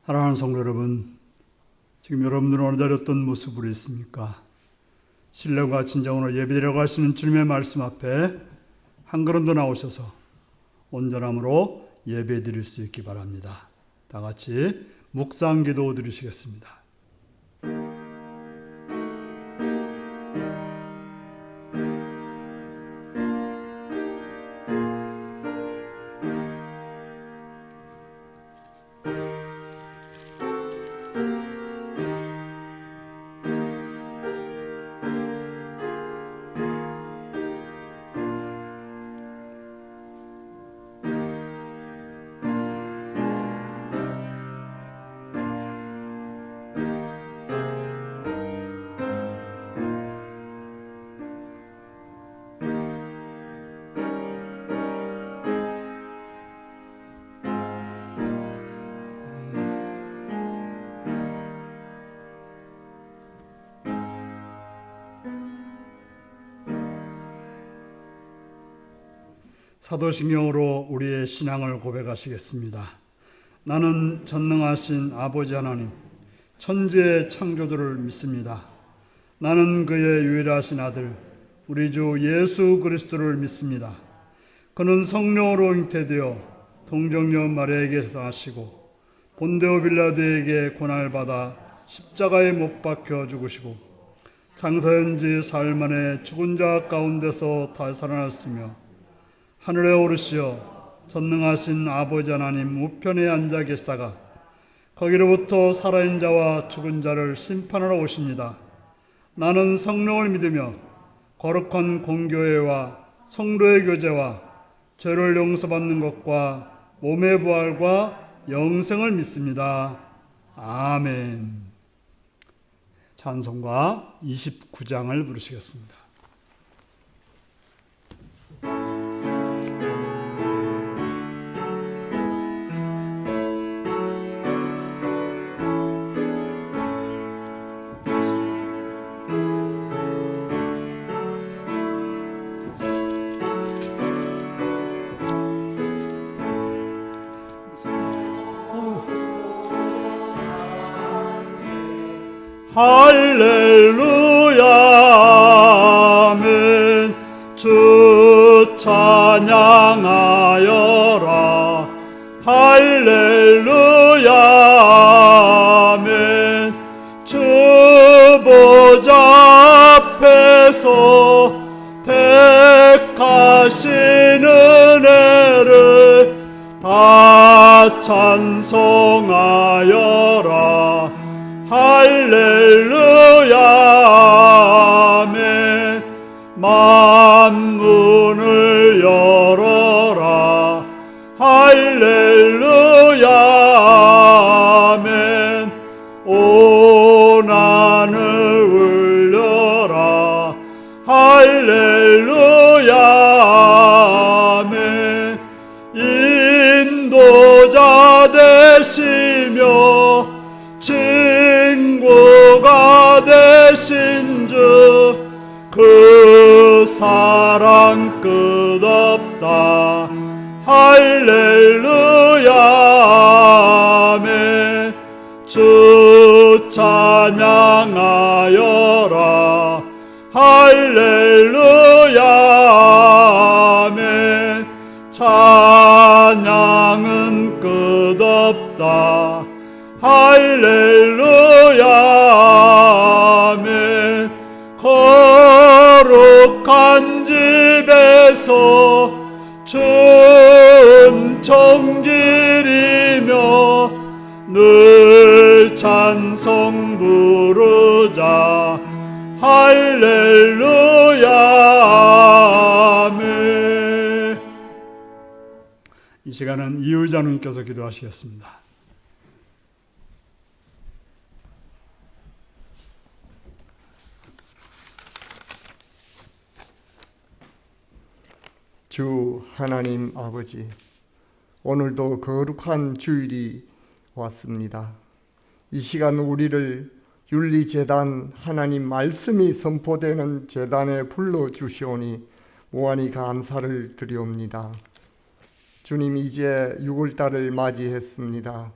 사랑하는 성도 여러분, 지금 여러분들은 어느 자리에 어떤 모습으로 있습니까? 신뢰와 진정으로 예배드리려고 하시는 주님의 말씀 앞에 한 걸음 더 나오셔서 온전함으로 예배드릴 수 있기 바랍니다. 다 같이 묵상 기도 드리시겠습니다. 사도신경으로 우리의 신앙을 고백하시겠습니다. 나는 전능하신 아버지 하나님, 천지의 창조주를 믿습니다. 나는 그의 유일하신 아들, 우리 주 예수 그리스도를 믿습니다. 그는 성령으로 잉태되어 동정녀 마리아에게서 나시고 본데오 빌라도에게 고난을 받아 십자가에 못 박혀 죽으시고 장사한 지 사흘 만에 죽은 자 가운데서 다시 살아났으며 하늘에 오르시어 전능하신 아버지 하나님 우편에 앉아 계시다가 거기로부터 살아있는 자와 죽은 자를 심판하러 오십니다. 나는 성령을 믿으며 거룩한 공교회와 성도의 교제와 죄를 용서받는 것과 몸의 부활과 영생을 믿습니다. 아멘. 찬송가 29장을 부르시겠습니다. 할렐루야 아멘. 주 찬양하여라. 할렐루야 아멘. 주 보좌 앞에서 택하신 은혜를 다 찬송하여라. 할렐루야 아멘. 만문을 열어라. 할렐루야 아멘. 온 하늘 울려라. 할렐루야 아멘. 인도자 되시며 친구가 되신 주 그 사랑 끝없다. 할렐루야 아멘. 주 찬양하여라. 할렐루야 아멘. 찬양은 끝없다. 할렐루야 아멘. 거룩한 집에서 주 은총 기리며 늘 찬송 부르자. 할렐루야 아멘. 이 시간은 이의자님께서 기도하시겠습니다. 주 하나님 아버지, 오늘도 거룩한 주일이 왔습니다. 이 시간 우리를 윤리재단 하나님 말씀이 선포되는 재단에 불러주시오니 무한히 감사를 드리옵니다. 주님, 이제 6월달을 맞이했습니다.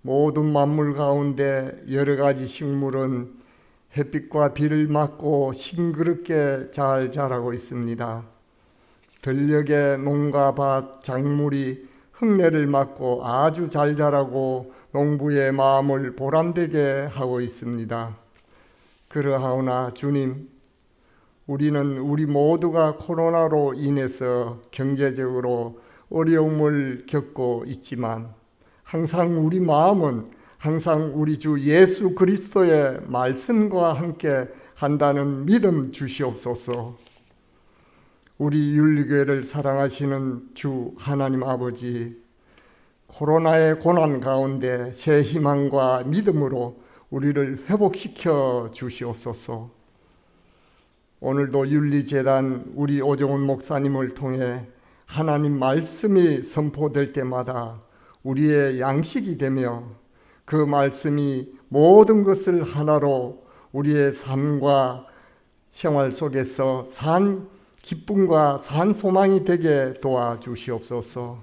모든 만물 가운데 여러 가지 식물은 햇빛과 비를 맞고 싱그럽게 잘 자라고 있습니다. 들녘의 농가 밭 작물이 흙내를 맞고 아주 잘 자라고 농부의 마음을 보람되게 하고 있습니다. 그러하오나 주님, 우리는 우리 모두가 코로나로 인해서 경제적으로 어려움을 겪고 있지만 항상 우리 마음은 항상 우리 주 예수 그리스도의 말씀과 함께 한다는 믿음 주시옵소서. 우리 윤리교회를 사랑하시는 주 하나님 아버지, 코로나의 고난 가운데 새 희망과 믿음으로 우리를 회복시켜 주시옵소서. 오늘도 윤리재단 우리 오정훈 목사님을 통해 하나님 말씀이 선포될 때마다 우리의 양식이 되며 그 말씀이 모든 것을 하나로 우리의 삶과 생활 속에서 산 기쁨과 산 소망이 되게 도와주시옵소서.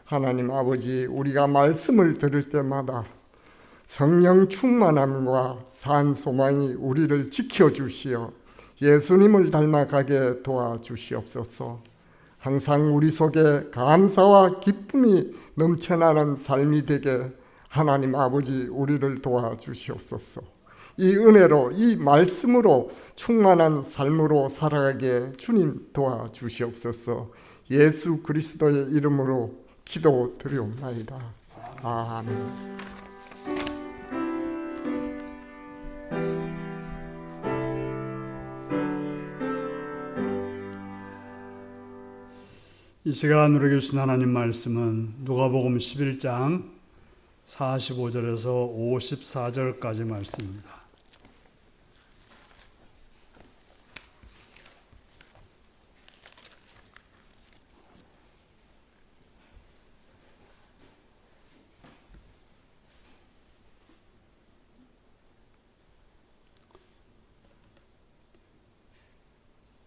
하나님 아버지, 우리가 말씀을 들을 때마다 성령 충만함과 산 소망이 우리를 지켜주시어 예수님을 닮아가게 도와주시옵소서. 항상 우리 속에 감사와 기쁨이 넘쳐나는 삶이 되게 하나님 아버지 우리를 도와주시옵소서. 이 은혜로 이 말씀으로 충만한 삶으로 살아가게 주님 도와주시옵소서. 예수 그리스도의 이름으로 기도드리옵나이다. 아멘. 이 시간 우리에게 주신 하나님 말씀은 누가복음 11장 45절에서 54절까지 말씀입니다.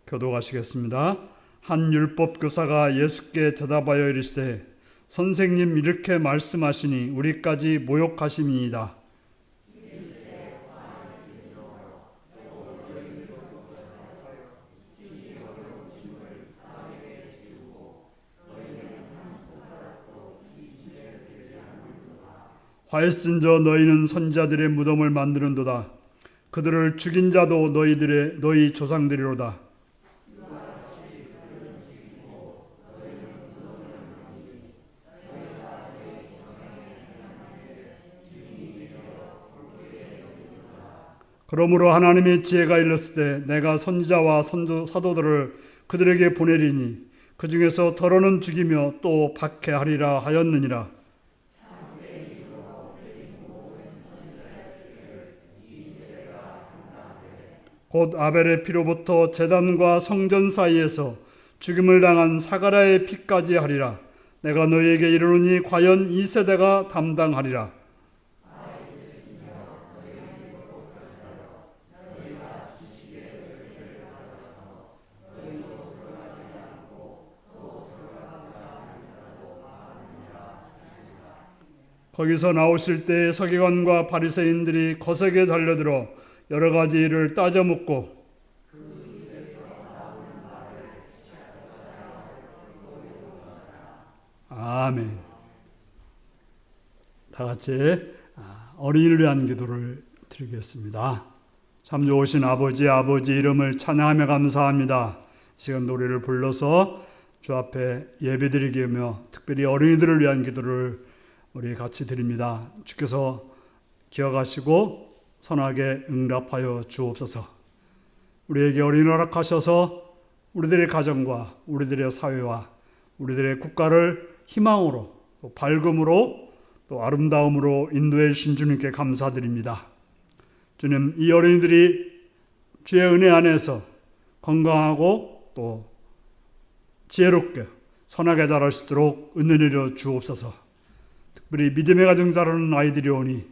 교도하시겠습니다. 한 율법 교사가 예수께 대답하여 이르시되 선생님 이렇게 말씀하시니 우리까지 모욕하심이니이다. 화했은저 너희는 선지자들의 무덤을 만드는도다. 그들을 죽인 자도 너희 조상들이로다. 그러므로 하나님의 지혜가 일렀을 때 내가 선지자와 사도들을 그들에게 보내리니 그 중에서 더러는 죽이며 또 박해하리라 하였느니라. 곧 아벨의 피로부터 제단과 성전 사이에서 죽임을 당한 사가랴의 피까지 하리라. 내가 너희에게 이르노니 과연 이 세대가 담당하리라. 거기서 나오실 때 서기관과 바리새인들이 거세게 달려들어 여러 가지 일을 따져 묻고 아멘. 다 같이 어린이를 위한 기도를 드리겠습니다. 참 좋으신 아버지 이름을 찬양하며 감사합니다. 지금 노래를 불러서 주 앞에 예배드리기며 특별히 어린이들을 위한 기도를 우리 같이 드립니다. 주께서 기억하시고 선하게 응답하여 주옵소서. 우리에게 어린이를 허락하셔서 우리들의 가정과 우리들의 사회와 우리들의 국가를 희망으로 또 밝음으로 또 아름다움으로 인도해 주신 주님께 감사드립니다. 주님, 이 어린이들이 주의 은혜 안에서 건강하고 또 지혜롭게 선하게 자랄 수 있도록 은혜를 주옵소서. 특별히 믿음의 가정 자라는 아이들이 오니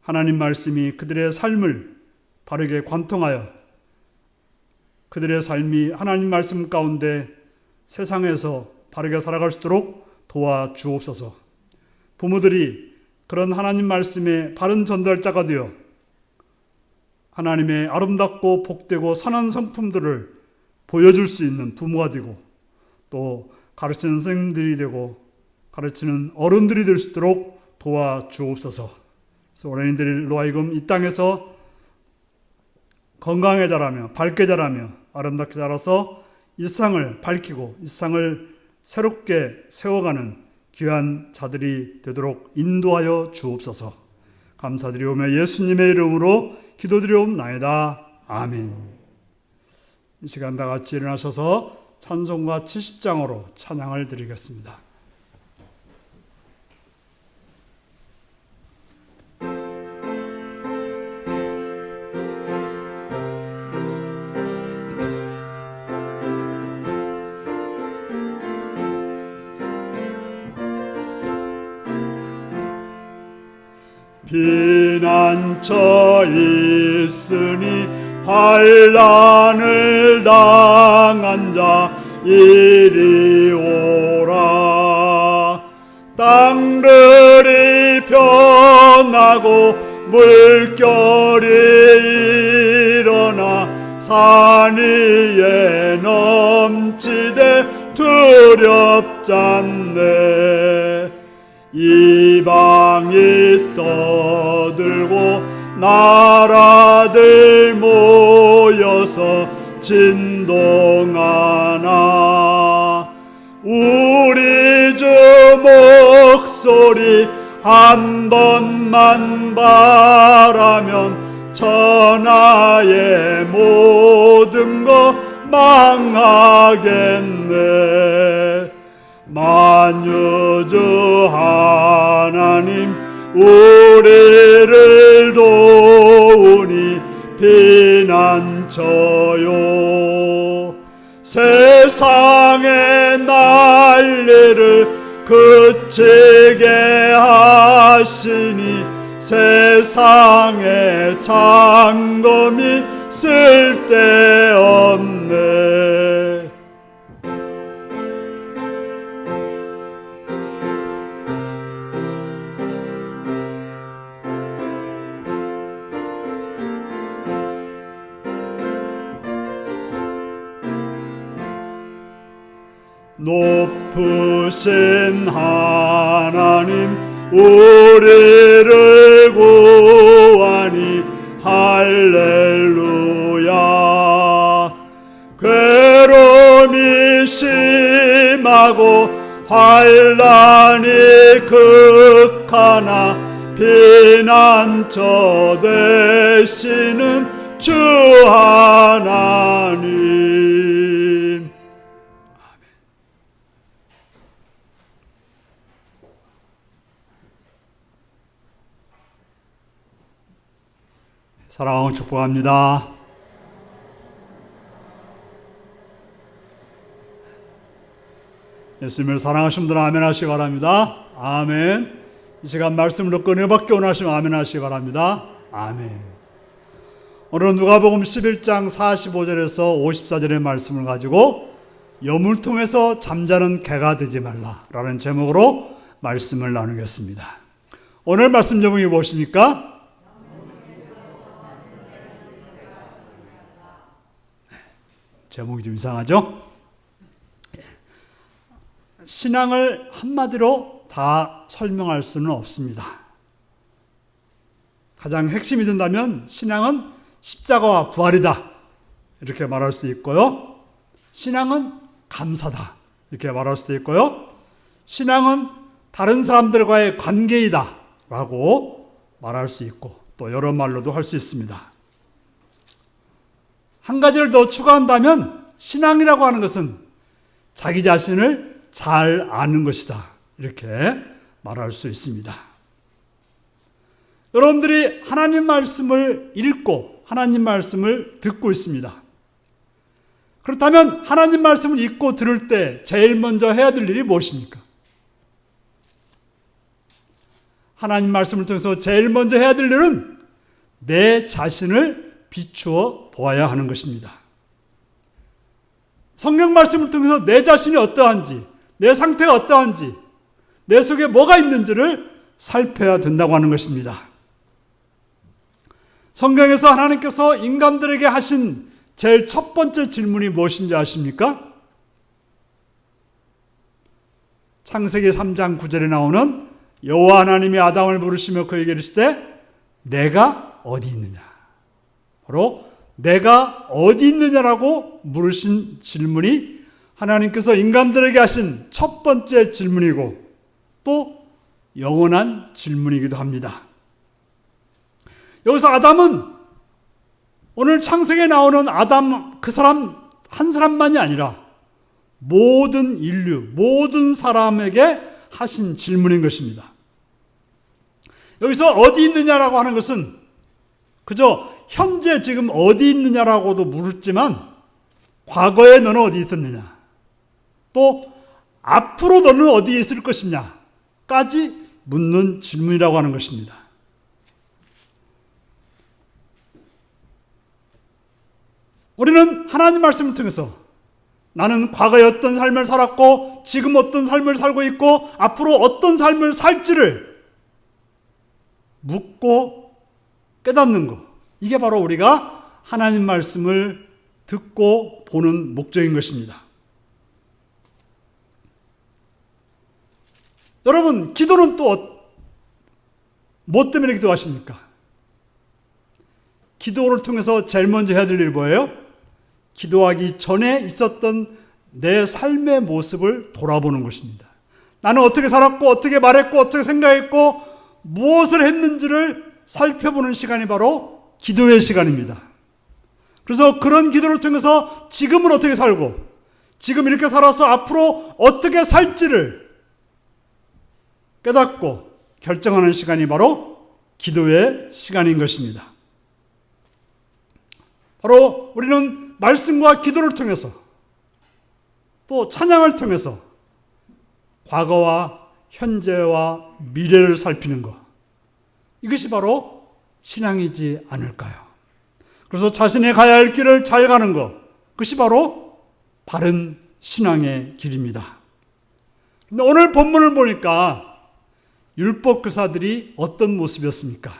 하나님 말씀이 그들의 삶을 바르게 관통하여 그들의 삶이 하나님 말씀 가운데 세상에서 바르게 살아갈 수 있도록 도와주옵소서. 부모들이 그런 하나님 말씀의 바른 전달자가 되어 하나님의 아름답고 복되고 선한 성품들을 보여줄 수 있는 부모가 되고 또 가르치는 선생님들이 되고 가르치는 어른들이 될 수 있도록 도와주옵소서. 그래서 어린이들로 하여금 이 땅에서 건강하게 자라며 밝게 자라며 아름답게 자라서 이 세상을 밝히고 이 세상을 새롭게 세워가는 귀한 자들이 되도록 인도하여 주옵소서. 감사드리오며 예수님의 이름으로 기도드리옵나이다. 아멘. 이 시간 다 같이 일어나셔서 찬송가 70장으로 찬양을 드리겠습니다. 피난처 있으니 환난을 당한 자 이리 오라. 땅들이 변하고 물결이 일어나 산 위에 넘치되 두렵잖네. 이방이 떠들고 나라들 모여서 진동하나 우리 주 목소리 한 번만 바라면 천하의 모든 것 망하겠네. 만유주 하나님 우리를 도우니 피난처요. 세상의 난리를 그치게 하시니 세상의 장검이 쓸데없네. 높으신 하나님 우리를 구하니 할렐루야. 괴로움이 심하고 환난이 극하나 피난처 되시는 주 하나님. 사랑하고 축복합니다. 예수님을 사랑하시는 분들은 아멘 하시기 바랍니다. 아멘. 이 시간 말씀을 듣고 은혜받기 원하시면 아멘 하시기 바랍니다. 아멘. 오늘은 누가복음 11장 45절에서 54절의 말씀을 가지고 여물통에서 잠자는 개가 되지 말라라는 제목으로 말씀을 나누겠습니다. 오늘 말씀 제목이 무엇입니까? 제목이 좀 이상하죠? 신앙을 한마디로 다 설명할 수는 없습니다. 가장 핵심이 된다면 신앙은 십자가와 부활이다 이렇게 말할 수도 있고요. 신앙은 감사다 이렇게 말할 수도 있고요. 신앙은 다른 사람들과의 관계이다 라고 말할 수 있고 또 여러 말로도 할 수 있습니다. 한 가지를 더 추가한다면 신앙이라고 하는 것은 자기 자신을 잘 아는 것이다 이렇게 말할 수 있습니다. 여러분들이 하나님 말씀을 읽고 하나님 말씀을 듣고 있습니다. 그렇다면 하나님 말씀을 읽고 들을 때 제일 먼저 해야 될 일이 무엇입니까? 하나님 말씀을 통해서 제일 먼저 해야 될 일은 내 자신을 비추어 보아야 하는 것입니다. 성경 말씀을 통해서 내 자신이 어떠한지, 내 상태가 어떠한지, 내 속에 뭐가 있는지를 살펴야 된다고 하는 것입니다. 성경에서 하나님께서 인간들에게 하신 제일 첫 번째 질문이 무엇인지 아십니까? 창세기 3장 9절에 나오는 여호와 하나님이 아담을 부르시며 그에게 이르시되 내가 어디 있느냐. 바로 내가 어디 있느냐라고 물으신 질문이 하나님께서 인간들에게 하신 첫 번째 질문이고 또 영원한 질문이기도 합니다. 여기서 아담은 오늘 창세기에 나오는 아담 그 사람 한 사람만이 아니라 모든 인류, 모든 사람에게 하신 질문인 것입니다. 여기서 어디 있느냐라고 하는 것은 그저 현재 지금 어디 있느냐라고도 물었지만 과거에 너는 어디 있었느냐, 또 앞으로 너는 어디에 있을 것이냐까지 묻는 질문이라고 하는 것입니다. 우리는 하나님 말씀을 통해서 나는 과거에 어떤 삶을 살았고 지금 어떤 삶을 살고 있고 앞으로 어떤 삶을 살지를 묻고 깨닫는 것, 이게 바로 우리가 하나님 말씀을 듣고 보는 목적인 것입니다. 여러분, 기도는 또 뭐 때문에 기도하십니까? 기도를 통해서 제일 먼저 해야 될 일이 뭐예요? 기도하기 전에 있었던 내 삶의 모습을 돌아보는 것입니다. 나는 어떻게 살았고 어떻게 말했고 어떻게 생각했고 무엇을 했는지를 살펴보는 시간이 바로 기도의 시간입니다. 그래서 그런 기도를 통해서 지금은 어떻게 살고 지금 이렇게 살아서 앞으로 어떻게 살지를 깨닫고 결정하는 시간이 바로 기도의 시간인 것입니다. 바로 우리는 말씀과 기도를 통해서 또 찬양을 통해서 과거와 현재와 미래를 살피는 것, 이것이 바로 신앙이지 않을까요? 그래서 자신이 가야 할 길을 잘 가는 것, 그것이 바로 바른 신앙의 길입니다. 근데 오늘 본문을 보니까 율법교사들이 어떤 모습이었습니까?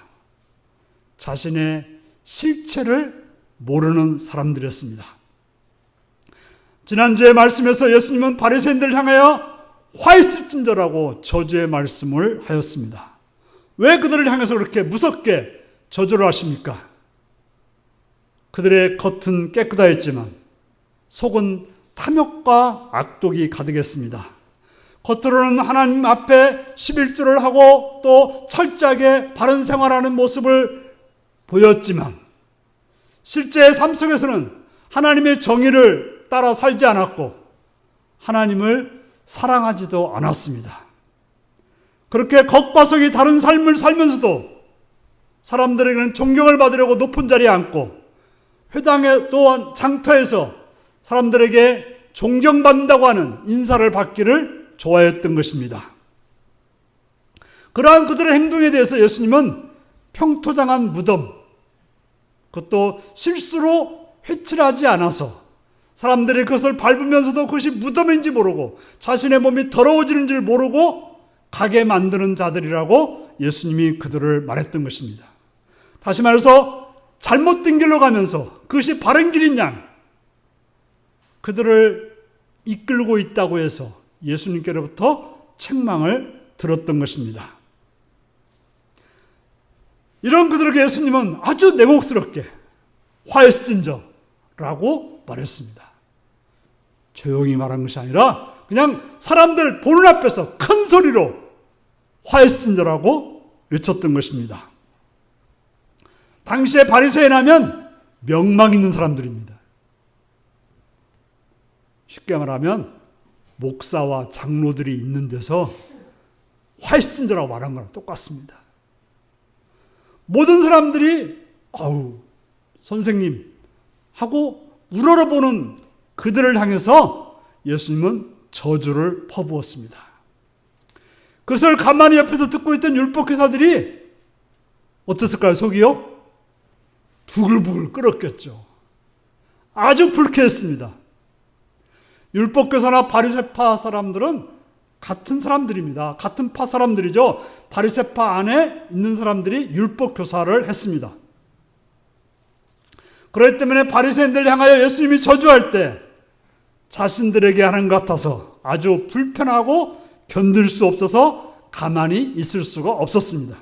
자신의 실체를 모르는 사람들이었습니다. 지난주에 말씀에서 예수님은 바리새인들을 향하여 화 있을진저라고 저주의 말씀을 하였습니다. 왜 그들을 향해서 그렇게 무섭게 저주를 하십니까? 그들의 겉은 깨끗하였지만 속은 탐욕과 악독이 가득했습니다. 겉으로는 하나님 앞에 11조를 하고 또 철저하게 바른 생활하는 모습을 보였지만 실제 삶 속에서는 하나님의 정의를 따라 살지 않았고 하나님을 사랑하지도 않았습니다. 그렇게 겉과 속이 다른 삶을 살면서도 사람들에게는 존경을 받으려고 높은 자리에 앉고 회당에 또한 장터에서 사람들에게 존경받는다고 하는 인사를 받기를 좋아했던 것입니다. 그러한 그들의 행동에 대해서 예수님은 평토장한 무덤, 그것도 실수로 회칠하지 않아서 사람들이 그것을 밟으면서도 그것이 무덤인지 모르고 자신의 몸이 더러워지는 줄 모르고 가게 만드는 자들이라고 예수님이 그들을 말했던 것입니다. 다시 말해서 잘못된 길로 가면서 그것이 바른 길인 양 그들을 이끌고 있다고 해서 예수님께로부터 책망을 들었던 것입니다. 이런 그들에게 예수님은 아주 내곡스럽게 화했은저라고 말했습니다. 조용히 말한 것이 아니라 그냥 사람들 보는 앞에서 큰 소리로 화했은저라고 외쳤던 것입니다. 당시에 바리새인 하면 명망 있는 사람들입니다. 쉽게 말하면 목사와 장로들이 있는 데서 화했은저라고 말한 거랑 똑같습니다. 모든 사람들이 아우 선생님 하고 우러러보는 그들을 향해서 예수님은 저주를 퍼부었습니다. 그것을 가만히 옆에서 듣고 있던 율법교사들이 어땠을까요? 속이요? 부글부글 끓었겠죠. 아주 불쾌했습니다. 율법교사나 바리새파 사람들은 같은 사람들입니다. 같은 파 사람들이죠. 바리새파 안에 있는 사람들이 율법 교사를 했습니다. 그렇기 때문에 바리새인들 향하여 예수님이 저주할 때 자신들에게 하는 것 같아서 아주 불편하고 견딜 수 없어서 가만히 있을 수가 없었습니다.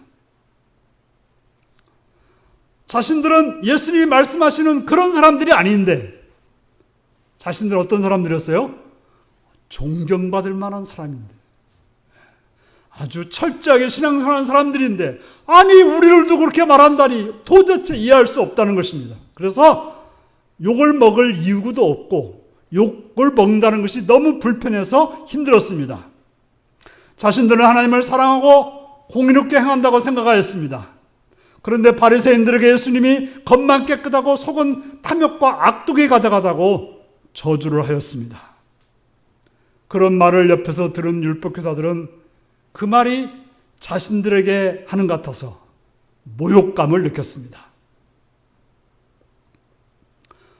자신들은 예수님이 말씀하시는 그런 사람들이 아닌데 자신들은 어떤 사람들이었어요? 존경받을 만한 사람인데, 아주 철저하게 신앙생활하는 사람들인데, 아니 우리를 두고 그렇게 말한다니 도대체 이해할 수 없다는 것입니다. 그래서 욕을 먹을 이유도 없고 욕을 먹는다는 것이 너무 불편해서 힘들었습니다. 자신들은 하나님을 사랑하고 공의롭게 행한다고 생각하였습니다. 그런데 바리새인들에게 예수님이 겉만 깨끗하고 속은 탐욕과 악독이 가득하다고 저주를 하였습니다. 그런 말을 옆에서 들은 율법교사들은 그 말이 자신들에게 하는 것 같아서 모욕감을 느꼈습니다.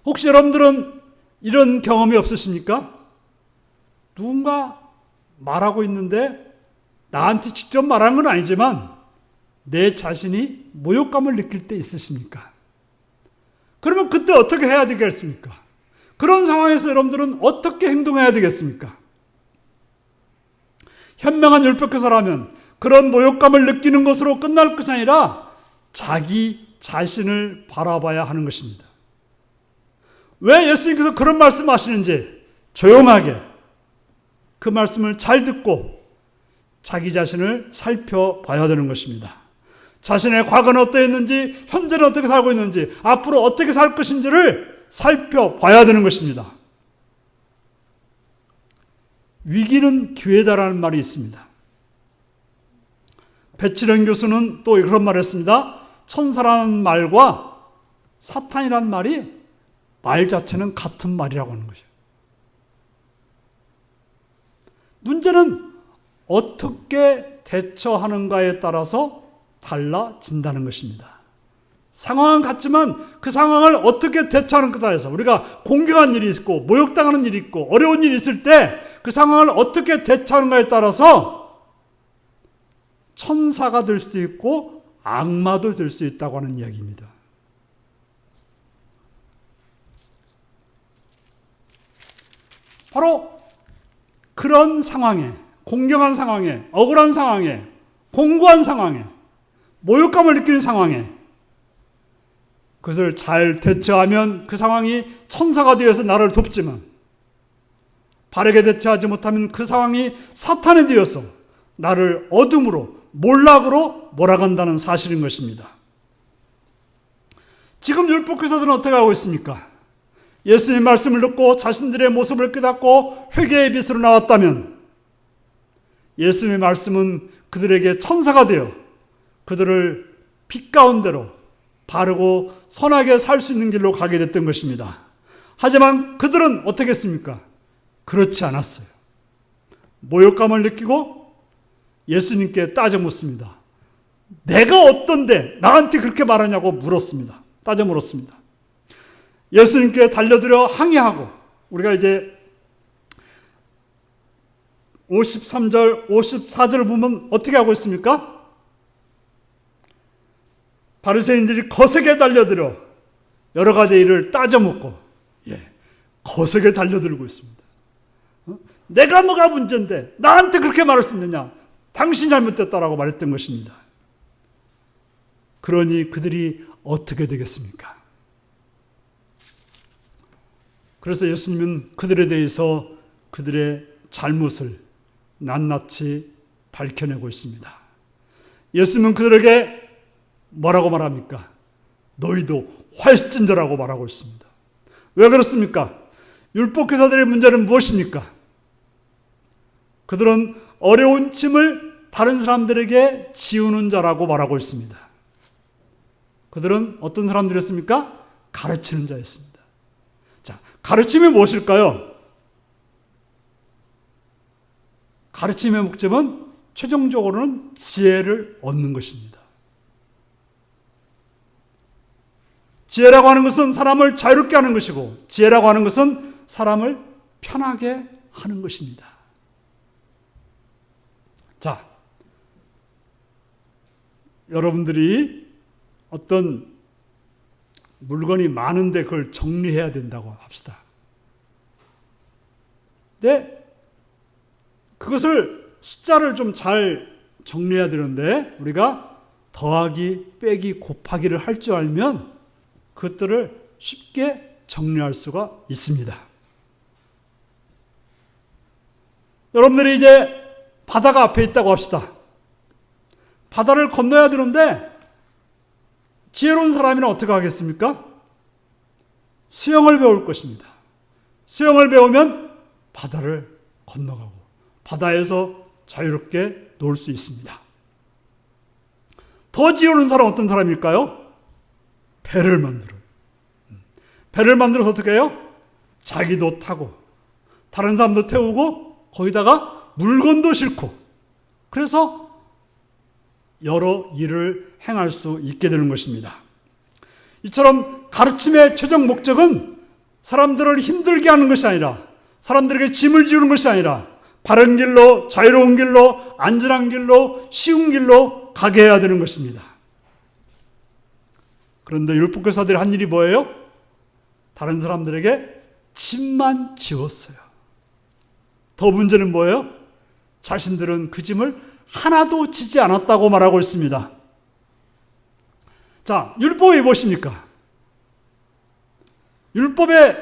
혹시 여러분들은 이런 경험이 없으십니까? 누군가 말하고 있는데 나한테 직접 말하는 건 아니지만 내 자신이 모욕감을 느낄 때 있으십니까? 그러면 그때 어떻게 해야 되겠습니까? 그런 상황에서 여러분들은 어떻게 행동해야 되겠습니까? 현명한 율법교사라면 그런 모욕감을 느끼는 것으로 끝날 것이 아니라 자기 자신을 바라봐야 하는 것입니다. 왜 예수님께서 그런 말씀하시는지 조용하게 그 말씀을 잘 듣고 자기 자신을 살펴봐야 되는 것입니다. 자신의 과거는 어떠했는지, 현재는 어떻게 살고 있는지, 앞으로 어떻게 살 것인지를 살펴봐야 되는 것입니다. 위기는 기회다라는 말이 있습니다. 배치련 교수는 또 그런 말을 했습니다. 천사라는 말과 사탄이라는 말이 말 자체는 같은 말이라고 하는 것이에요. 문제는 어떻게 대처하는가에 따라서 달라진다는 것입니다. 상황은 같지만 그 상황을 어떻게 대처하는 것에 따라서 우리가 공경한 일이 있고 모욕당하는 일이 있고 어려운 일이 있을 때 그 상황을 어떻게 대처하는가에 따라서 천사가 될 수도 있고 악마도 될 수 있다고 하는 이야기입니다. 바로 그런 상황에, 공경한 상황에, 억울한 상황에, 공고한 상황에, 모욕감을 느끼는 상황에 그것을 잘 대처하면 그 상황이 천사가 되어서 나를 돕지만 바르게 대처하지 못하면 그 상황이 사탄이 되어서 나를 어둠으로, 몰락으로 몰아간다는 사실인 것입니다. 지금 율법교사들은 어떻게 하고 있습니까? 예수님의 말씀을 듣고 자신들의 모습을 깨닫고 회개의 빛으로 나왔다면 예수님의 말씀은 그들에게 천사가 되어 그들을 빛 가운데로 바르고 선하게 살 수 있는 길로 가게 됐던 것입니다. 하지만 그들은 어떻게 했습니까? 그렇지 않았어요. 모욕감을 느끼고 예수님께 따져 묻습니다. 내가 어떤데 나한테 그렇게 말하냐고 물었습니다. 따져 물었습니다. 예수님께 달려들어 항의하고 우리가 이제 53절, 54절을 보면 어떻게 하고 있습니까? 바리새인들이 거세게 달려들어 여러 가지 일을 따져 묻고 거세게 달려들고 있습니다. 내가 뭐가 문제인데 나한테 그렇게 말할 수 있느냐? 당신이 잘못됐다라고 말했던 것입니다. 그러니 그들이 어떻게 되겠습니까? 그래서 예수님은 그들에 대해서 그들의 잘못을 낱낱이 밝혀내고 있습니다. 예수님은 그들에게 뭐라고 말합니까? 너희도 활신자라고 말하고 있습니다. 왜 그렇습니까? 율법교사들의 문제는 무엇입니까? 그들은 어려운 짐을 다른 사람들에게 지우는 자라고 말하고 있습니다. 그들은 어떤 사람들이었습니까? 가르치는 자였습니다. 자, 가르침이 무엇일까요? 가르침의 목적은 최종적으로는 지혜를 얻는 것입니다. 지혜라고 하는 것은 사람을 자유롭게 하는 것이고 지혜라고 하는 것은 사람을 편하게 하는 것입니다. 여러분들이 어떤 물건이 많은데 그걸 정리해야 된다고 합시다. 근데 그것을 숫자를 좀 잘 정리해야 되는데 우리가 더하기, 빼기, 곱하기를 할 줄 알면 그것들을 쉽게 정리할 수가 있습니다. 여러분들이 이제 바다가 앞에 있다고 합시다. 바다를 건너야 되는데 지혜로운 사람이나 어떻게 하겠습니까? 수영을 배울 것입니다. 수영을 배우면 바다를 건너가고 바다에서 자유롭게 놀 수 있습니다. 더 지혜로운 사람은 어떤 사람일까요? 배를 만들어요. 배를 만들어서 어떻게 해요? 자기도 타고 다른 사람도 태우고 거기다가 물건도 싣고 그래서 여러 일을 행할 수 있게 되는 것입니다. 이처럼 가르침의 최종 목적은 사람들을 힘들게 하는 것이 아니라 사람들에게 짐을 지우는 것이 아니라 바른 길로, 자유로운 길로, 안전한 길로, 쉬운 길로 가게 해야 되는 것입니다. 그런데 율법교사들이 한 일이 뭐예요? 다른 사람들에게 짐만 지웠어요. 더 문제는 뭐예요? 자신들은 그 짐을 하나도 지지 않았다고 말하고 있습니다. 자, 율법이 무엇입니까? 율법의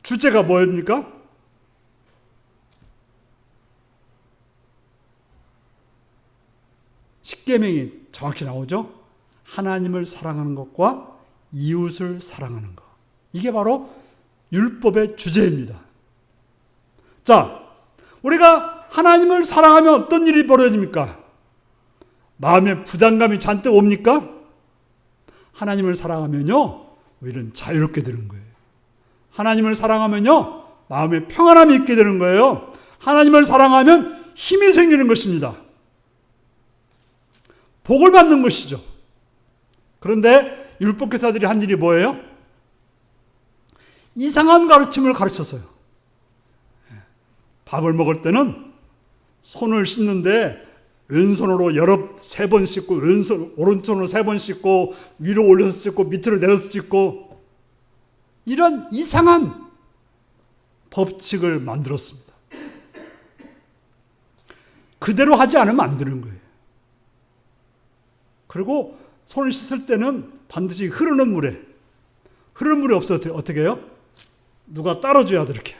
주제가 뭐입니까? 십계명이 정확히 나오죠. 하나님을 사랑하는 것과 이웃을 사랑하는 것. 이게 바로 율법의 주제입니다. 자, 우리가 하나님을 사랑하면 어떤 일이 벌어집니까? 마음에 부담감이 잔뜩 옵니까? 하나님을 사랑하면요, 우리는 자유롭게 되는 거예요. 하나님을 사랑하면요, 마음에 평안함이 있게 되는 거예요. 하나님을 사랑하면 힘이 생기는 것입니다. 복을 받는 것이죠. 그런데 율법교사들이 한 일이 뭐예요? 이상한 가르침을 가르쳤어요. 밥을 먹을 때는 손을 씻는데 왼손으로 세 번 씻고 오른손으로 3번 씻고 위로 올려서 씻고 밑으로 내려서 씻고 이런 이상한 법칙을 만들었습니다. 그대로 하지 않으면 안 되는 거예요. 그리고 손을 씻을 때는 반드시 흐르는 물에 없어서 어떻게 해요? 누가 따라줘야 돼 이렇게.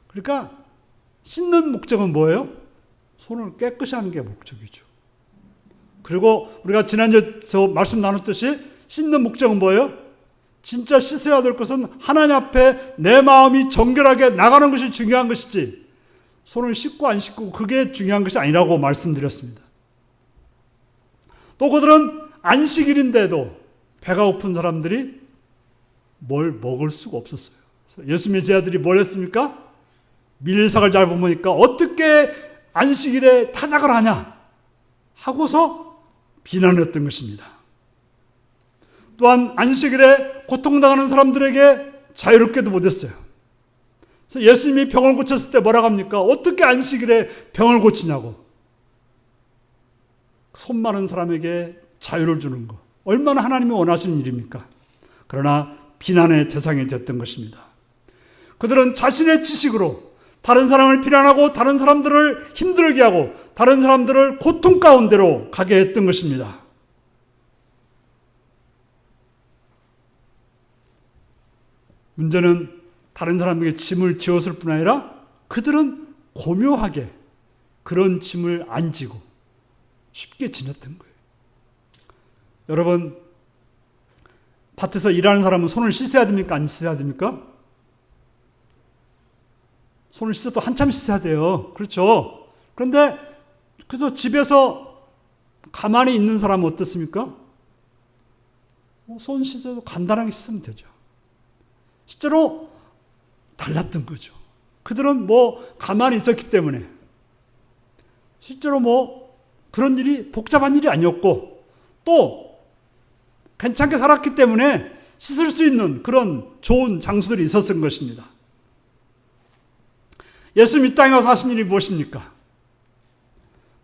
그러니까 씻는 목적은 뭐예요? 손을 깨끗이 하는 게 목적이죠. 그리고 우리가 지난주에 말씀 나눴듯이 씻는 목적은 뭐예요? 진짜 씻어야 될 것은 하나님 앞에 내 마음이 정결하게 나가는 것이 중요한 것이지 손을 씻고 안 씻고 그게 중요한 것이 아니라고 말씀드렸습니다. 또 그들은 안식일인데도 배가 고픈 사람들이 뭘 먹을 수가 없었어요. 예수님의 제자들이 뭘 했습니까? 밀삭을 잘 보니까 어떻게 안식일에 타작을 하냐 하고서 비난했던 것입니다. 또한 안식일에 고통당하는 사람들에게 자유롭게도 못했어요. 그래서 예수님이 병을 고쳤을 때 뭐라고 합니까? 어떻게 안식일에 병을 고치냐고. 손 많은 사람에게 자유를 주는 것. 얼마나 하나님이 원하시는 일입니까? 그러나 비난의 대상이 됐던 것입니다. 그들은 자신의 지식으로 다른 사람을 비난하고 다른 사람들을 힘들게 하고 다른 사람들을 고통 가운데로 가게 했던 것입니다. 문제는 다른 사람에게 짐을 지었을 뿐 아니라 그들은 고묘하게 그런 짐을 안 지고 쉽게 지냈던 거예요. 여러분, 밭에서 일하는 사람은 손을 씻어야 됩니까? 안 씻어야 됩니까? 손을 씻어도 한참 씻어야 돼요. 그렇죠? 그런데 그래서 집에서 가만히 있는 사람은 어떻습니까? 손 씻어도 간단하게 씻으면 되죠. 실제로 달랐던 거죠. 그들은 가만히 있었기 때문에 실제로 그런 일이 복잡한 일이 아니었고 또 괜찮게 살았기 때문에 씻을 수 있는 그런 좋은 장소들이 있었던 것입니다. 예수님 이 땅에 와서 하신 일이 무엇입니까?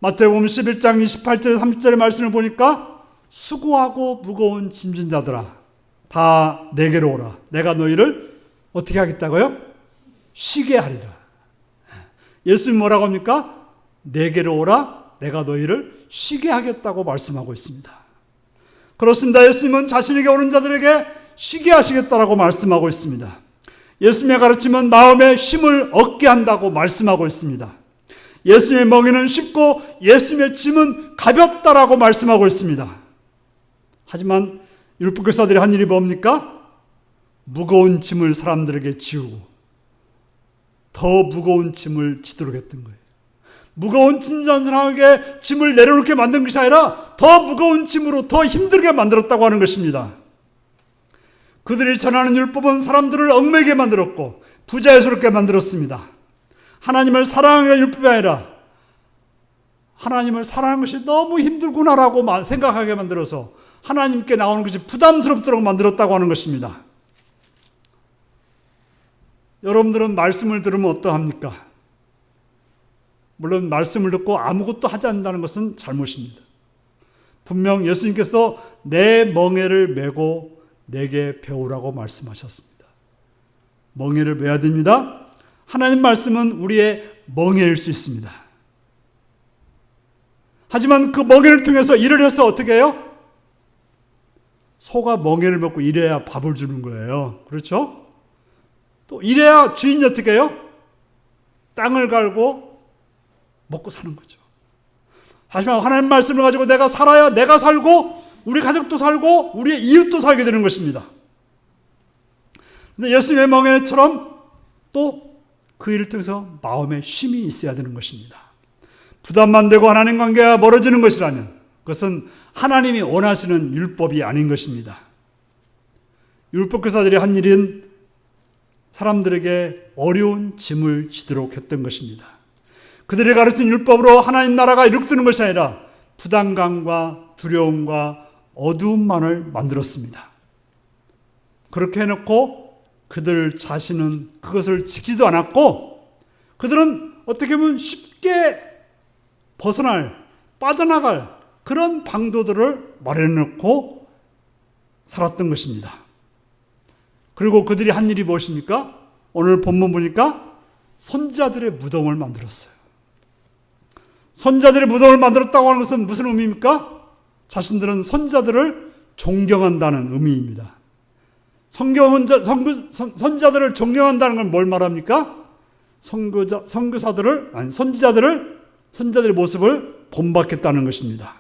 마태복음 11장 28절 30절의 말씀을 보니까 수고하고 무거운 짐진 자들아 다 내게로 오라. 내가 너희를 어떻게 하겠다고요? 쉬게 하리라. 예수님 뭐라고 합니까? 내게로 오라. 내가 너희를 쉬게 하겠다고 말씀하고 있습니다. 그렇습니다. 예수님은 자신에게 오는 자들에게 쉬게 하시겠다라고 말씀하고 있습니다. 예수님의 가르침은 마음에 쉼을 얻게 한다고 말씀하고 있습니다. 예수님의 멍에는 쉽고 예수님의 짐은 가볍다라고 말씀하고 있습니다. 하지만 율법교사들이 한 일이 뭡니까? 무거운 짐을 사람들에게 지우고 더 무거운 짐을 지도록 했던 거예요. 무거운 짐진 사람에게 짐을 내려놓게 만든 것이 아니라 더 무거운 짐으로 더 힘들게 만들었다고 하는 것입니다. 그들이 전하는 율법은 사람들을 얽매게 만들었고 부자유스럽게 만들었습니다. 하나님을 사랑하는 율법이 아니라 하나님을 사랑하는 것이 너무 힘들구나라고 생각하게 만들어서 하나님께 나오는 것이 부담스럽도록 만들었다고 하는 것입니다. 여러분들은 말씀을 들으면 어떠합니까? 물론 말씀을 듣고 아무것도 하지 않는다는 것은 잘못입니다. 분명 예수님께서 내 멍에를 메고 내게 배우라고 말씀하셨습니다. 멍에를 메야 됩니다. 하나님 말씀은 우리의 멍에일 수 있습니다. 하지만 그 멍에를 통해서 일을 해서 어떻게 해요? 소가 멍에를 먹고 일해야 밥을 주는 거예요. 그렇죠? 또 일해야 주인이 어떻게 해요? 땅을 갈고 먹고 사는 거죠. 하지만 하나님 말씀을 가지고 내가 살아야 내가 살고 우리 가족도 살고 우리의 이웃도 살게 되는 것입니다. 그런데 예수님의 멍에처럼 또 그 일을 통해서 마음에 쉼이 있어야 되는 것입니다. 부담만 되고 하나님 관계가 멀어지는 것이라면 그것은 하나님이 원하시는 율법이 아닌 것입니다. 율법교사들이 한 일은 사람들에게 어려운 짐을 지도록 했던 것입니다. 그들이 가르친 율법으로 하나님 나라가 이룩되는 것이 아니라 부담감과 두려움과 어두움만을 만들었습니다. 그렇게 해놓고 그들 자신은 그것을 지키지도 않았고 그들은 어떻게 보면 쉽게 빠져나갈 그런 방도들을 마련해놓고 살았던 것입니다. 그리고 그들이 한 일이 무엇입니까? 오늘 본문 보니까 선지자들의 무덤을 만들었어요. 선지자들의 무덤을 만들었다고 하는 것은 무슨 의미입니까? 자신들은 선지자들을 존경한다는 의미입니다. 선지자들을 존경한다는 건 뭘 말합니까? 선지자들의 모습을 본받겠다는 것입니다.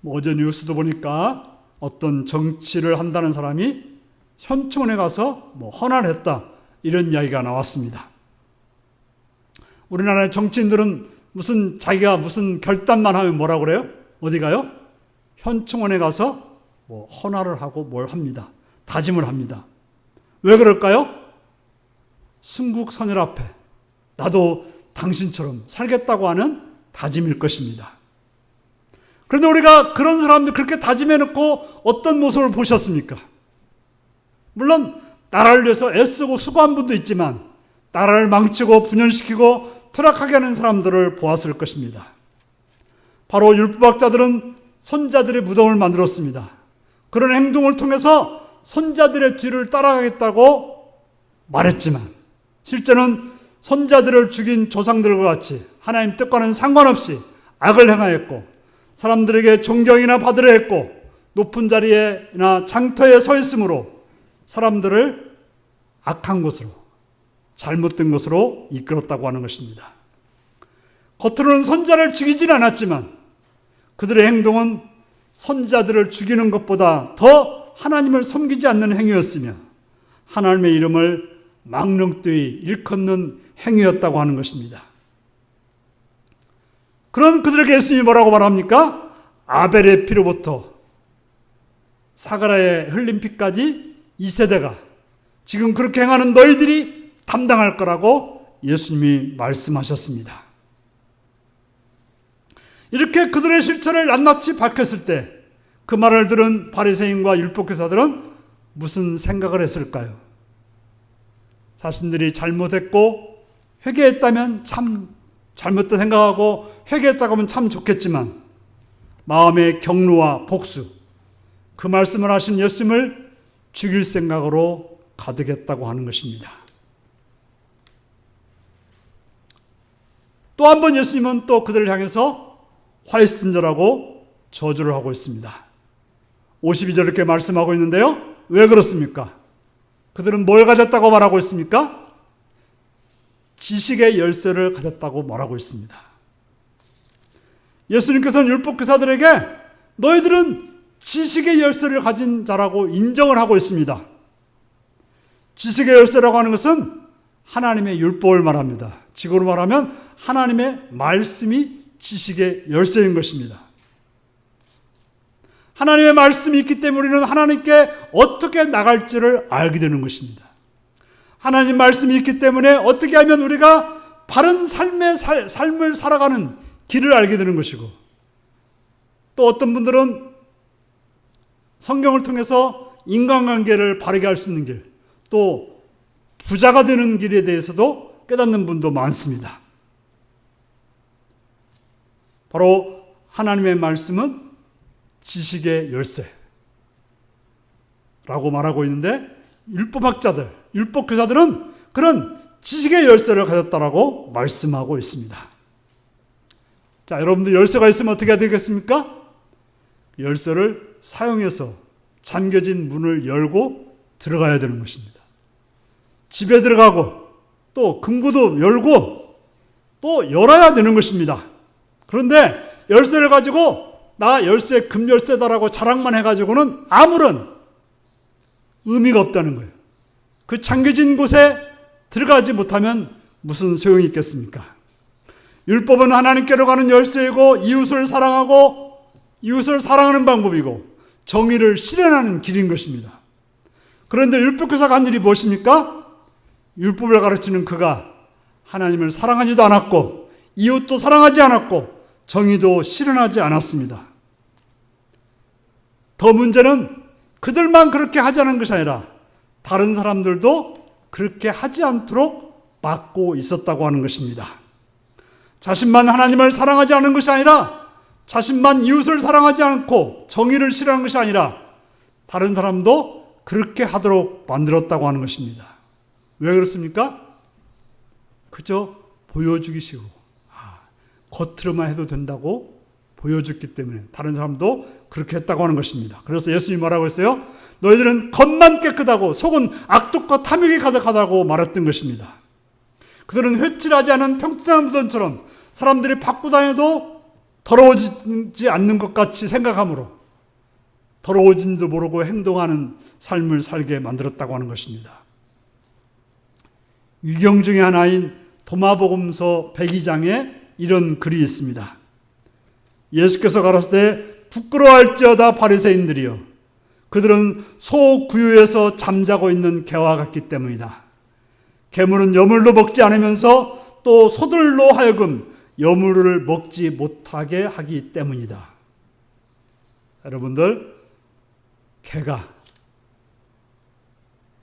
어제 뉴스도 보니까 어떤 정치를 한다는 사람이 현충원에 가서 헌화를 했다 이런 이야기가 나왔습니다. 우리나라의 정치인들은 자기가 무슨 결단만 하면 뭐라고 그래요? 어디 가요? 현충원에 가서 헌화를 하고 뭘 합니다. 다짐을 합니다. 왜 그럴까요? 순국선열 앞에 나도 당신처럼 살겠다고 하는 다짐일 것입니다. 그런데 우리가 그런 사람들 그렇게 다짐해놓고 어떤 모습을 보셨습니까? 물론 나라를 위해서 애쓰고 수고한 분도 있지만 나라를 망치고 분열시키고 퇴락하게 하는 사람들을 보았을 것입니다. 바로 율법학자들은 선지자들의 무덤을 만들었습니다. 그런 행동을 통해서 선지자들의 뒤를 따라가겠다고 말했지만 실제는 선지자들을 죽인 조상들과 같이 하나님 뜻과는 상관없이 악을 행하였고 사람들에게 존경이나 받으려 했고 높은 자리에나 장터에 서 있으므로 사람들을 악한 곳으로 잘못된 곳으로 이끌었다고 하는 것입니다. 겉으로는 선지자를 죽이진 않았지만 그들의 행동은 선지자들을 죽이는 것보다 더 하나님을 섬기지 않는 행위였으며 하나님의 이름을 망령되이 일컫는 행위였다고 하는 것입니다. 그런 그들에게 예수님이 뭐라고 말합니까? 아벨의 피로부터 사가라의 흘린 피까지 이 세대가 지금 그렇게 행하는 너희들이 담당할 거라고 예수님이 말씀하셨습니다. 이렇게 그들의 실체를 낱낱이 밝혔을 때 그 말을 들은 바리새인과 율법교사들은 무슨 생각을 했을까요? 자신들이 잘못했고 회개했다면 참 잘못된 생각하고 회개했다고 하면 참 좋겠지만 마음의 경로와 복수, 그 말씀을 하신 예수님을 죽일 생각으로 가득했다고 하는 것입니다. 또 한 번 예수님은 또 그들을 향해서 화이스틴저라고 저주를 하고 있습니다. 52절 이렇게 말씀하고 있는데요. 왜 그렇습니까? 그들은 뭘 가졌다고 말하고 있습니까? 지식의 열쇠를 가졌다고 말하고 있습니다. 예수님께서는 율법교사들에게 너희들은 지식의 열쇠를 가진 자라고 인정을 하고 있습니다. 지식의 열쇠라고 하는 것은 하나님의 율법을 말합니다. 지금으로 말하면 하나님의 말씀이 지식의 열쇠인 것입니다. 하나님의 말씀이 있기 때문에 우리는 하나님께 어떻게 나갈지를 알게 되는 것입니다. 하나님 말씀이 있기 때문에 어떻게 하면 우리가 바른 삶을 살아가는 길을 알게 되는 것이고, 또 어떤 분들은 성경을 통해서 인간관계를 바르게 할 수 있는 길, 또 부자가 되는 길에 대해서도 깨닫는 분도 많습니다. 바로 하나님의 말씀은 지식의 열쇠라고 말하고 있는데, 율법학자들, 율법교사들은 그런 지식의 열쇠를 가졌다라고 말씀하고 있습니다. 자, 여러분들 열쇠가 있으면 어떻게 해야 되겠습니까? 열쇠를 사용해서 잠겨진 문을 열고 들어가야 되는 것입니다. 집에 들어가고 또 금고도 열고 또 열어야 되는 것입니다. 그런데 열쇠를 가지고 나 열쇠 금열쇠다라고 자랑만 해가지고는 아무런 의미가 없다는 거예요. 그 잠겨진 곳에 들어가지 못하면 무슨 소용이 있겠습니까? 율법은 하나님께로 가는 열쇠이고 이웃을 사랑하고 이웃을 사랑하는 방법이고 정의를 실현하는 길인 것입니다. 그런데 율법교사가 한 일이 무엇입니까? 율법을 가르치는 그가 하나님을 사랑하지도 않았고 이웃도 사랑하지 않았고 정의도 실현하지 않았습니다. 더 문제는 그들만 그렇게 하자는 것이 아니라 다른 사람들도 그렇게 하지 않도록 막고 있었다고 하는 것입니다. 자신만 하나님을 사랑하지 않은 것이 아니라 자신만 이웃을 사랑하지 않고 정의를 실현하는 것이 아니라 다른 사람도 그렇게 하도록 만들었다고 하는 것입니다. 왜 그렇습니까? 그저 보여주기식으로 겉으로만 해도 된다고 보여줬기 때문에 다른 사람도 그렇게 했다고 하는 것입니다. 그래서 예수님이 뭐라고 했어요? 너희들은 겉만 깨끗하고 속은 악독과 탐욕이 가득하다고 말했던 것입니다. 그들은 훼질하지 않은 평탄한 무덤처럼 사람들이 받고 다녀도 더러워지지 않는 것 같이 생각하므로 더러워진지도 모르고 행동하는 삶을 살게 만들었다고 하는 것입니다. 유경 중에 하나인 도마복음서 102장에 이런 글이 있습니다. 예수께서 가라사대 부끄러워할지어다 바리새인들이여 그들은 소 구유에서 잠자고 있는 개와 같기 때문이다. 개물은 여물로 먹지 않으면서 또 소들로 하여금 여물을 먹지 못하게 하기 때문이다. 여러분들, 개가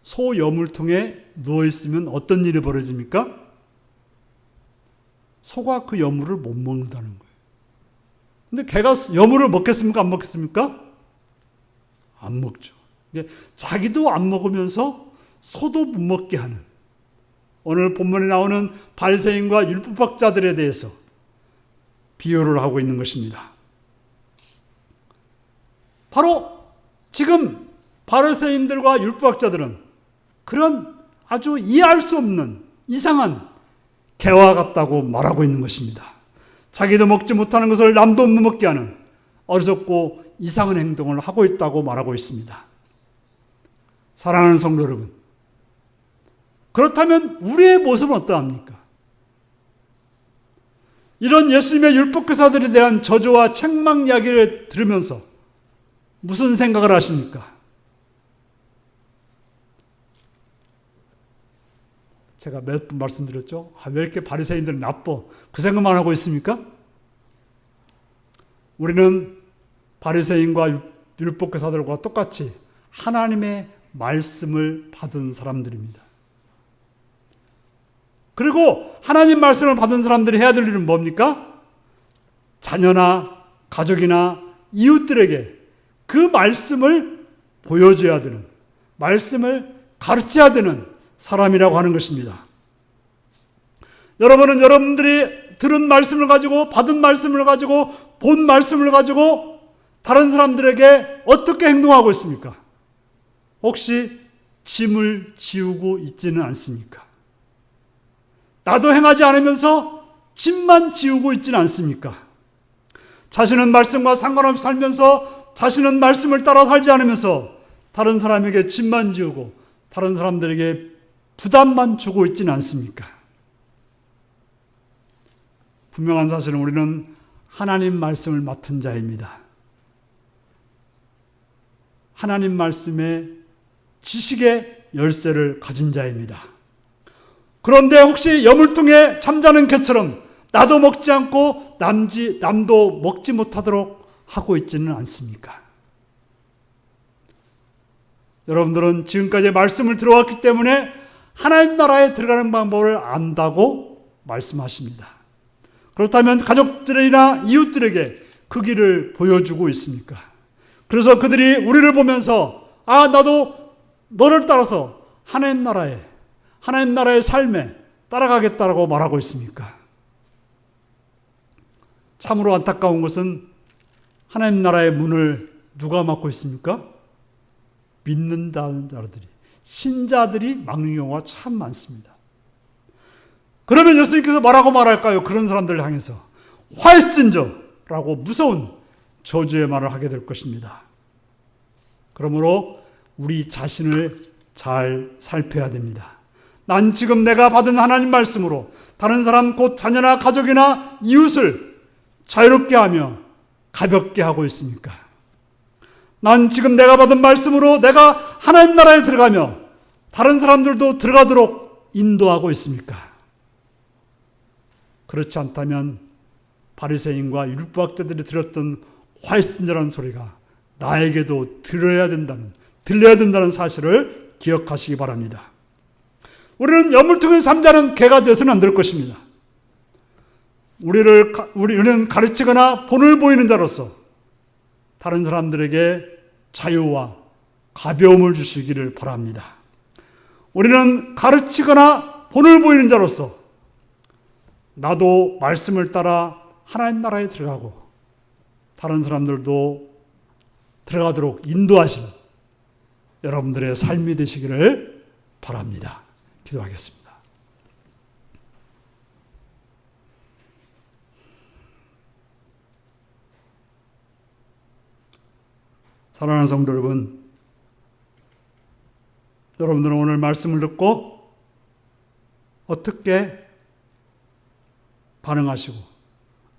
소 여물통에 누워있으면 어떤 일이 벌어집니까? 소가 그 여물을 못 먹는다는 거예요. 근데 개가 여물을 먹겠습니까? 안 먹겠습니까? 안 먹죠. 자기도 안 먹으면서 소도 못 먹게 하는, 오늘 본문에 나오는 바리새인과 율법학자들에 대해서 비유를 하고 있는 것입니다. 바로 지금 바리새인들과 율법학자들은 그런 아주 이해할 수 없는 이상한 개와 같다고 말하고 있는 것입니다. 자기도 먹지 못하는 것을 남도 못 먹게 하는 어리석고 이상한 행동을 하고 있다고 말하고 있습니다. 사랑하는 성도 여러분, 그렇다면 우리의 모습은 어떠합니까? 이런 예수님의 율법교사들에 대한 저주와 책망 이야기를 들으면서 무슨 생각을 하십니까? 제가 몇 번 말씀드렸죠? 왜 이렇게 바리새인들은 나빠? 그 생각만 하고 있습니까? 우리는 바리새인과 율법교사들과 똑같이 하나님의 말씀을 받은 사람들입니다. 그리고 하나님 말씀을 받은 사람들이 해야 될 일은 뭡니까? 자녀나 가족이나 이웃들에게 그 말씀을 보여줘야 되는, 말씀을 가르쳐야 되는 사람이라고 하는 것입니다. 여러분은 여러분들이 들은 말씀을 가지고, 받은 말씀을 가지고, 본 말씀을 가지고 다른 사람들에게 어떻게 행동하고 있습니까? 혹시 짐을 지우고 있지는 않습니까? 나도 행하지 않으면서 짐만 지우고 있지는 않습니까? 자신은 말씀과 상관없이 살면서 자신은 말씀을 따라 살지 않으면서 다른 사람에게 짐만 지우고 다른 사람들에게 부담만 주고 있지는 않습니까? 분명한 사실은 우리는 하나님 말씀을 맡은 자입니다. 하나님 말씀의 지식의 열쇠를 가진 자입니다. 그런데 혹시 여물통에 잠자는 개처럼 나도 먹지 않고 남도 먹지 못하도록 하고 있지는 않습니까? 여러분들은 지금까지 말씀을 들어왔기 때문에 하나님 나라에 들어가는 방법을 안다고 말씀하십니다. 그렇다면 가족들이나 이웃들에게 그 길을 보여주고 있습니까? 그래서 그들이 우리를 보면서 나도 너를 따라서 하나님 나라의 삶에 따라가겠다라고 말하고 있습니까? 참으로 안타까운 것은 하나님 나라의 문을 누가 막고 있습니까? 믿는다는 자들이, 신자들이 막는 경우가 참 많습니다. 그러면 예수님께서 뭐라고 말할까요? 그런 사람들을 향해서 화이스틴저라고 무서운 저주의 말을 하게 될 것입니다. 그러므로 우리 자신을 잘 살펴야 됩니다. 난 지금 내가 받은 하나님 말씀으로 다른 사람 곧 자녀나 가족이나 이웃을 자유롭게 하며 가볍게 하고 있습니까? 난 지금 내가 받은 말씀으로 내가 하나님 나라에 들어가며 다른 사람들도 들어가도록 인도하고 있습니까? 그렇지 않다면 바리새인과 율법학자들이 들었던 화이스틴저라는 소리가 나에게도 들려야 된다는 사실을 기억하시기 바랍니다. 우리는 여물통에 잠자는 개가 되어서는 안 될 것입니다. 우리는 가르치거나 본을 보이는 자로서 다른 사람들에게 자유와 가벼움을 주시기를 바랍니다. 우리는 가르치거나 본을 보이는 자로서 나도 말씀을 따라 하나님 나라에 들어가고 다른 사람들도 들어가도록 인도하시는 여러분들의 삶이 되시기를 바랍니다. 기도하겠습니다. 사랑하는 성도 여러분, 여러분들은 오늘 말씀을 듣고 어떻게 반응하시고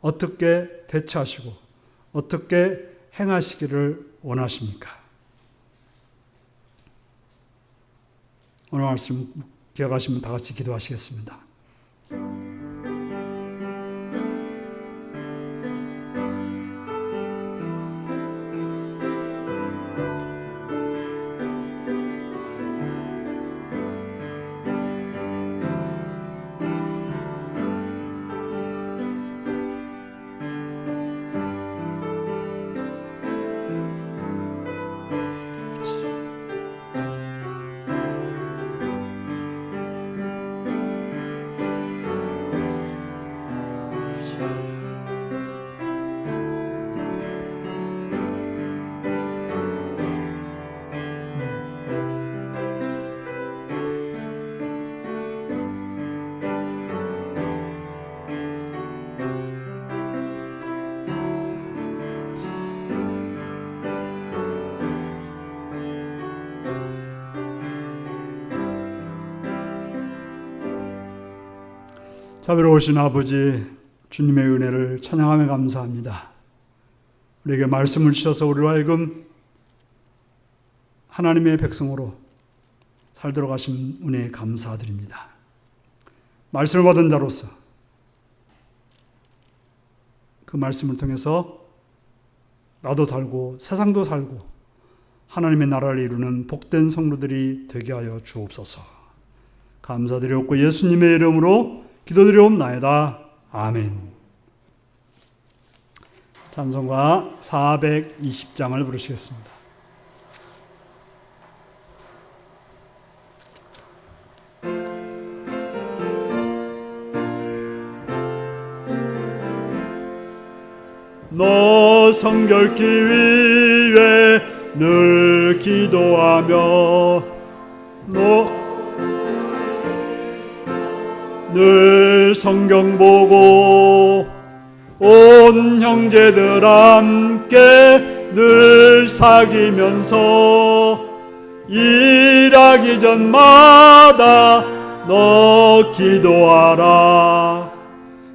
어떻게 대처하시고 어떻게 행하시기를 원하십니까? 오늘 말씀 기억하시면 다 같이 기도하시겠습니다. 자비로우신 아버지, 주님의 은혜를 찬양하며 감사합니다. 우리에게 말씀을 주셔서 우리로 하여금 하나님의 백성으로 살도록 하신 은혜에 감사드립니다. 말씀을 받은 자로서 그 말씀을 통해서 나도 살고 세상도 살고 하나님의 나라를 이루는 복된 성도들이 되게 하여 주옵소서. 감사드렸고 예수님의 이름으로 기도드리옵나이다. 아멘. 찬송가 420장을 부르시겠습니다. 너 성결케 위해 늘 기도하며 늘 성경 보고 온 형제들 함께 늘 사귀면서 일하기 전마다 너 기도하라.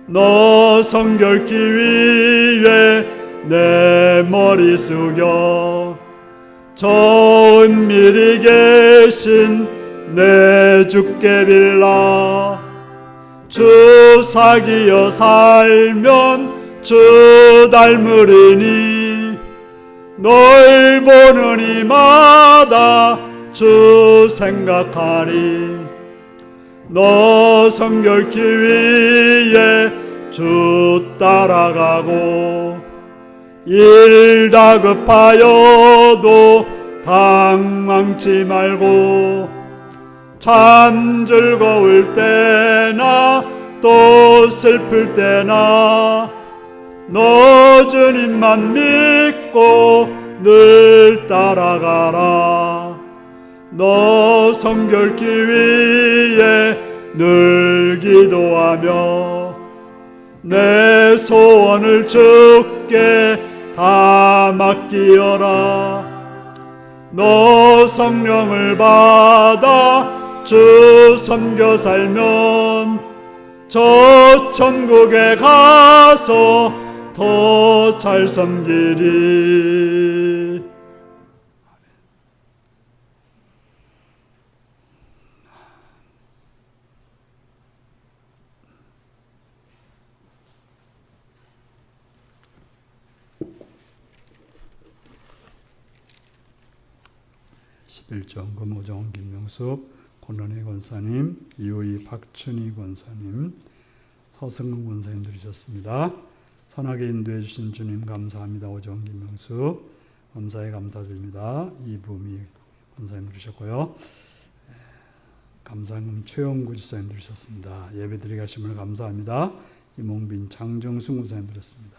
너 성결케 위해 내 머리 숙여 저 은밀히 계신 내 주께 빌라. 주 사귀어 살면 주 닮으리니 널 보는 이마다 주 생각하리. 너 성결케 위해 주 따라가고 일 다급하여도 당황치 말고 참 즐거울 때나 또 슬플 때나 너 주님만 믿고 늘 따라가라. 너 성결케 위해 늘 기도하며 내 소원을 주께 다 맡기어라. 너 성령을 받아 주 섬겨 살면 저 천국에 가서 더 잘 섬기리. 11점검 오정훈 김명숙 권원희 권사님, 이호희 박춘희 권사님, 서승근 권사님 들으셨습니다. 선하게 인도해 주신 주님 감사합니다. 오정훈 김명숙 감사에 감사드립니다. 이부미 권사님 들으셨고요. 감사금 최영구 지사님 들으셨습니다. 예배드리게 하심을 감사합니다. 이몽빈 장정순 권사님 들었습니다.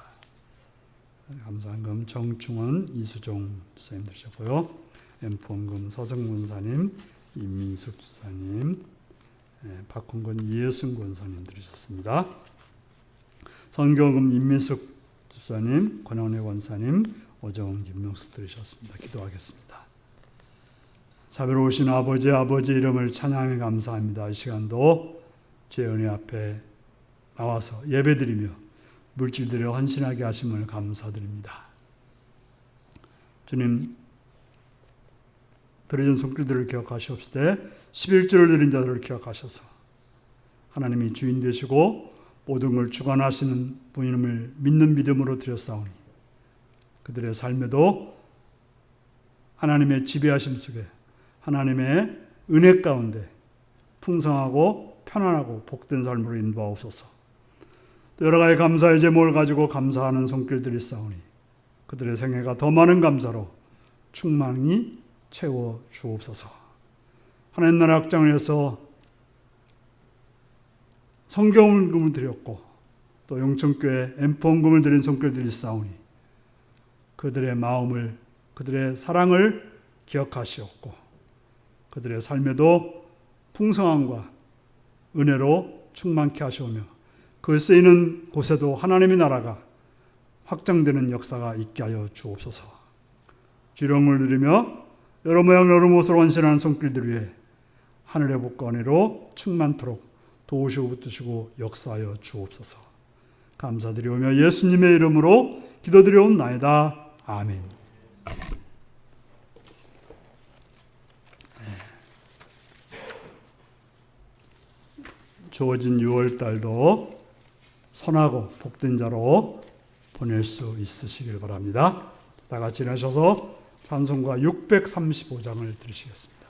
감사금 정충원 이수종 지사님 들으셨고요. 엠포원금 서승근 권사님, 임민숙 지사님, 박홍건 이예순 권사님 들으셨습니다. 선교금 임민숙 집사님, 권원혜 권사님, 오정훈 김명숙 들으셨습니다. 기도하겠습니다. 자비로우신 아버지 이름을 찬양하며 감사합니다. 이 시간도 제 은혜 앞에 나와서 예배드리며 물질들을 헌신하게 하심을 감사드립니다. 주님, 드려진 손길들을 기억하시옵시되 11조를 드린 자들을 기억하셔서 하나님이 주인 되시고 모든 걸 주관하시는 분임을 믿는 믿음으로 드렸사오니 그들의 삶에도 하나님의 지배하심 속에 하나님의 은혜 가운데 풍성하고 편안하고 복된 삶으로 인도하옵소서. 또 여러 가지 감사의 제목을 가지고 감사하는 손길들이 있사오니 그들의 생애가 더 많은 감사로 충만히 채워 주옵소서. 하나님 나라 확장을 위해서 성경원금을 드렸고 또 영천교회 엠포원금을 드린 손길들이 있사오니 그들의 마음을, 그들의 사랑을 기억하시옵고 그들의 삶에도 풍성함과 은혜로 충만케 하시오며 그 쓰이는 곳에도 하나님의 나라가 확장되는 역사가 있게 하여 주옵소서. 주령을 누리며 여러 모양 여러 모습으로 헌신하는 손길들 위해 하늘의 복과 은혜로 충만토록 도우시고 붙드시고 역사하여 주옵소서. 감사드리오며 예수님의 이름으로 기도드리옵나이다. 아멘. 주어진 6월달도 선하고 복된 자로 보낼 수 있으시길 바랍니다. 다 같이 일어나셔서 찬송가 635장을 들으시겠습니다.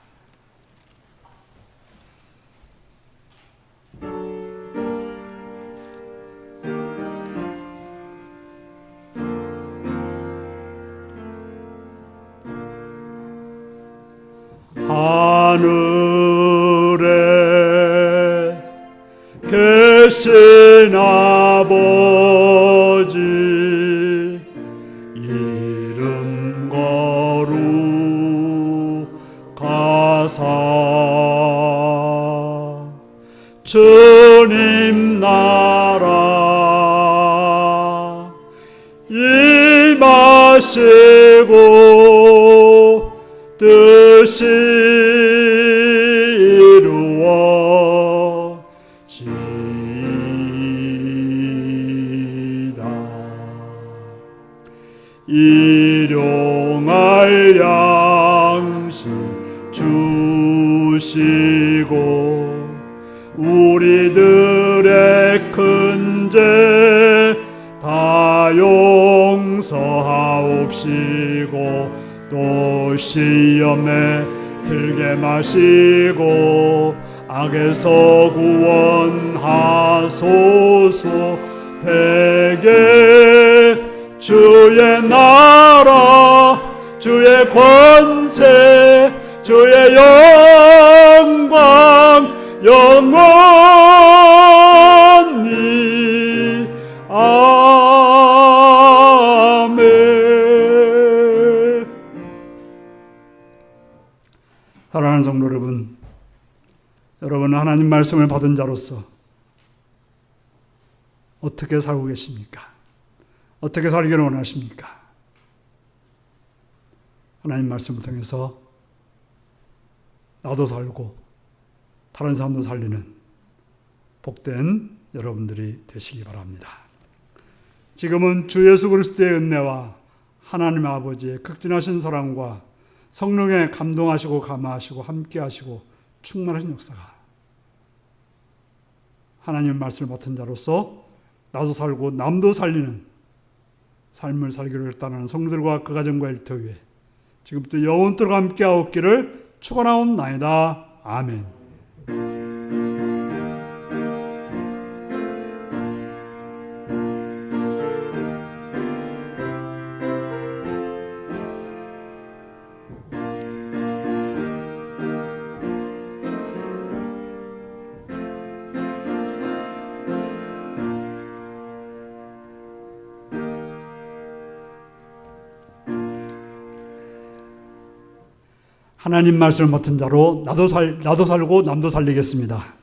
하늘에 계신 아버지 이름 거룩하사 주님 나라 임하시고 뜻이 이루어지이다. 일용할 양식 주시고 우리들의 큰 죄 다 용서하옵시고 또 시험에 들게 마시고 악에서 구원하소서. 대개 주의 나라 주의 권세 주의 영광 영원히 아멘. 사랑하는 성도 여러분, 여러분은 하나님 말씀을 받은 자로서 어떻게 살고 계십니까? 어떻게 살기를 원하십니까? 하나님 말씀을 통해서 나도 살고 다른 사람도 살리는 복된 여러분들이 되시기 바랍니다. 지금은 주 예수 그리스도의 은혜와 하나님 아버지의 극진하신 사랑과 성령의 감동하시고 감화하시고 함께하시고 충만하신 역사가 하나님 말씀을 맡은 자로서 나도 살고 남도 살리는 삶을 살기로 결단하는 성도들과 그 가정과 일터 위에 지금부터 영원토록 함께하옵기를 축원하옵나이다. 아멘. 하나님 말씀을 맡은 자로 나도 살고 남도 살리겠습니다.